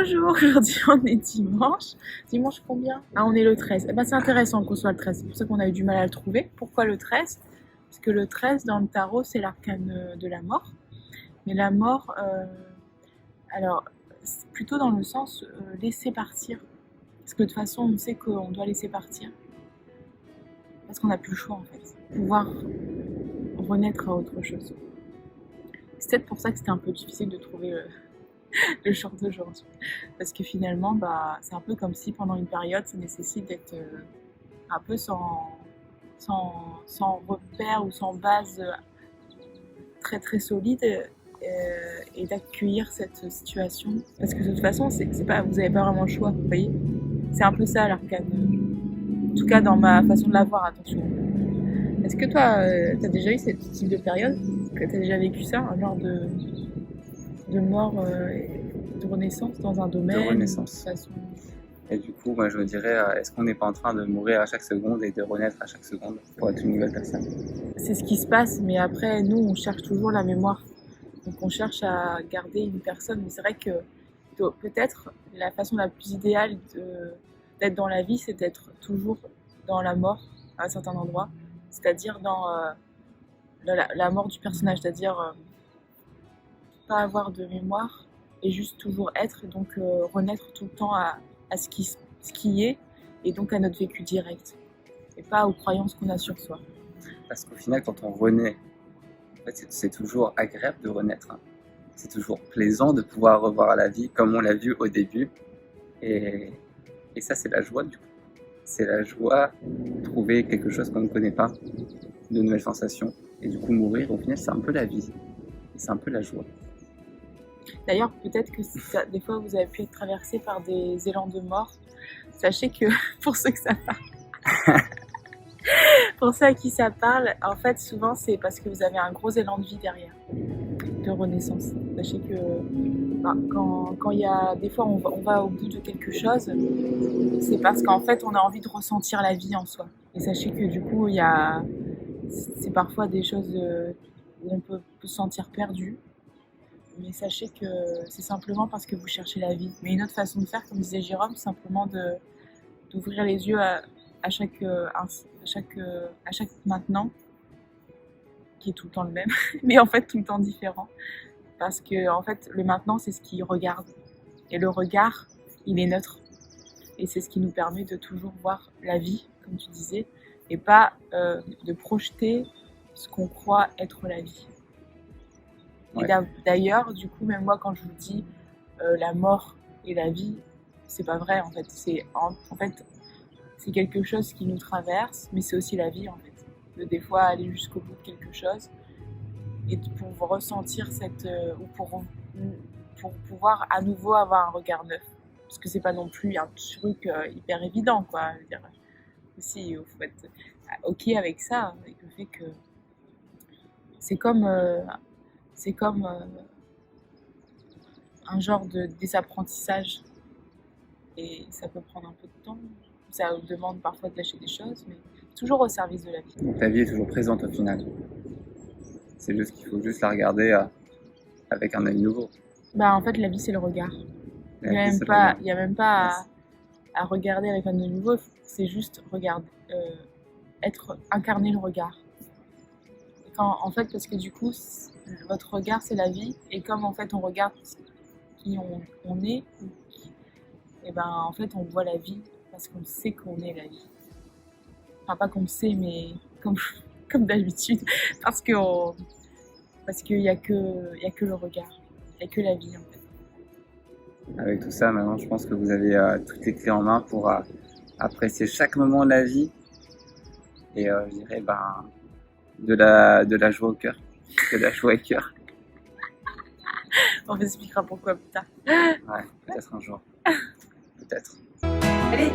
Bonjour, aujourd'hui on est dimanche. Dimanche combien? Ah, on est le 13. Eh ben, c'est intéressant qu'on soit le 13, c'est pour ça qu'on a eu du mal à le trouver. Pourquoi le 13? Parce que le 13 dans le tarot c'est l'arcane de la mort. Mais la mort, alors c'est plutôt dans le sens laisser partir. Parce que de toute façon on sait qu'on doit laisser partir. Parce qu'on n'a plus le choix en fait. Pouvoir renaître à autre chose. C'est peut-être pour ça que c'était un peu difficile de trouver le jour d'aujourd'hui. Parce que finalement, c'est un peu comme si pendant une période, ça nécessite d'être un peu sans repère ou sans base très très solide et d'accueillir cette situation. Parce que de toute façon, c'est pas, vous n'avez pas vraiment le choix, vous voyez. C'est un peu ça l'arcane. En tout cas, dans ma façon de la voir, attention. Est-ce que toi, tu as déjà eu ce type de période? Que tu as déjà vécu ça, un genre de mort de renaissance dans un domaine? De renaissance. Et du coup, moi je me dirais, est-ce qu'on n'est pas en train de mourir à chaque seconde et de renaître à chaque seconde pour être une nouvelle personne? C'est ce qui se passe, mais après, nous, on cherche toujours la mémoire. Donc on cherche à garder une personne, mais c'est vrai que peut-être la façon la plus idéale d'être dans la vie, c'est d'être toujours dans la mort à un certain endroit, c'est-à-dire dans la mort du personnage, c'est-à-dire pas avoir de mémoire et juste toujours être, et donc renaître tout le temps à ce qui est, et donc à notre vécu direct, et pas aux croyances qu'on a sur soi. Parce qu'au final, quand on renaît, en fait, c'est toujours agréable de renaître. Hein. C'est toujours plaisant de pouvoir revoir la vie comme on l'a vu au début. Et ça, c'est la joie du coup. C'est la joie de trouver quelque chose qu'on ne connaît pas, de nouvelles sensations. Et du coup, mourir, au final, c'est un peu la vie. C'est un peu la joie. D'ailleurs, peut-être que des fois vous avez pu être traversé par des élans de mort. Sachez que pour ceux que ça parle, pour ceux à qui ça parle, en fait, souvent c'est parce que vous avez un gros élan de vie derrière, de renaissance. Sachez que quand il y a des fois on va au bout de quelque chose, c'est parce qu'en fait on a envie de ressentir la vie en soi. Et sachez que du coup c'est parfois des choses où on peut se sentir perdu. Mais sachez que c'est simplement parce que vous cherchez la vie. Mais une autre façon de faire, comme disait Jérôme, c'est simplement d'ouvrir les yeux à chaque maintenant, qui est tout le temps le même, mais en fait tout le temps différent. Parce que en fait, le maintenant, c'est ce qui regarde. Et le regard, il est neutre. Et c'est ce qui nous permet de toujours voir la vie, comme tu disais, et pas de projeter ce qu'on croit être la vie. Et d'ailleurs, du coup, même moi, quand je vous dis la mort et la vie, c'est pas vrai en fait. En fait, c'est quelque chose qui nous traverse, mais c'est aussi la vie en fait. De des fois aller jusqu'au bout de quelque chose et pour ressentir ou pour pouvoir à nouveau avoir un regard neuf. Parce que c'est pas non plus un truc hyper évident, quoi. Je veux dire, aussi, il faut être ok avec ça, avec le fait que c'est comme un genre de désapprentissage, et ça peut prendre un peu de temps, ça demande parfois de lâcher des choses, mais toujours au service de la vie. Donc la vie est toujours présente au final, c'est juste qu'il faut juste la regarder avec un œil nouveau. En fait la vie c'est le regard, il n'y a même pas à regarder avec un œil nouveau, c'est juste regarder, incarner le regard. En fait, parce que du coup, votre regard, c'est la vie. Et comme en fait, on regarde qui on est, et en fait, on voit la vie parce qu'on sait qu'on est la vie. Enfin, pas qu'on sait, mais comme d'habitude. Parce qu'il n'y a que le regard. Il n'y a que la vie, en fait. Avec tout ça, maintenant, je pense que vous avez toutes les clés en main pour apprécier chaque moment de la vie. Et je dirais, de la joie au cœur, de la joie au cœur. On vous expliquera pourquoi plus tard. Ouais, peut-être un jour. Peut-être. Allez,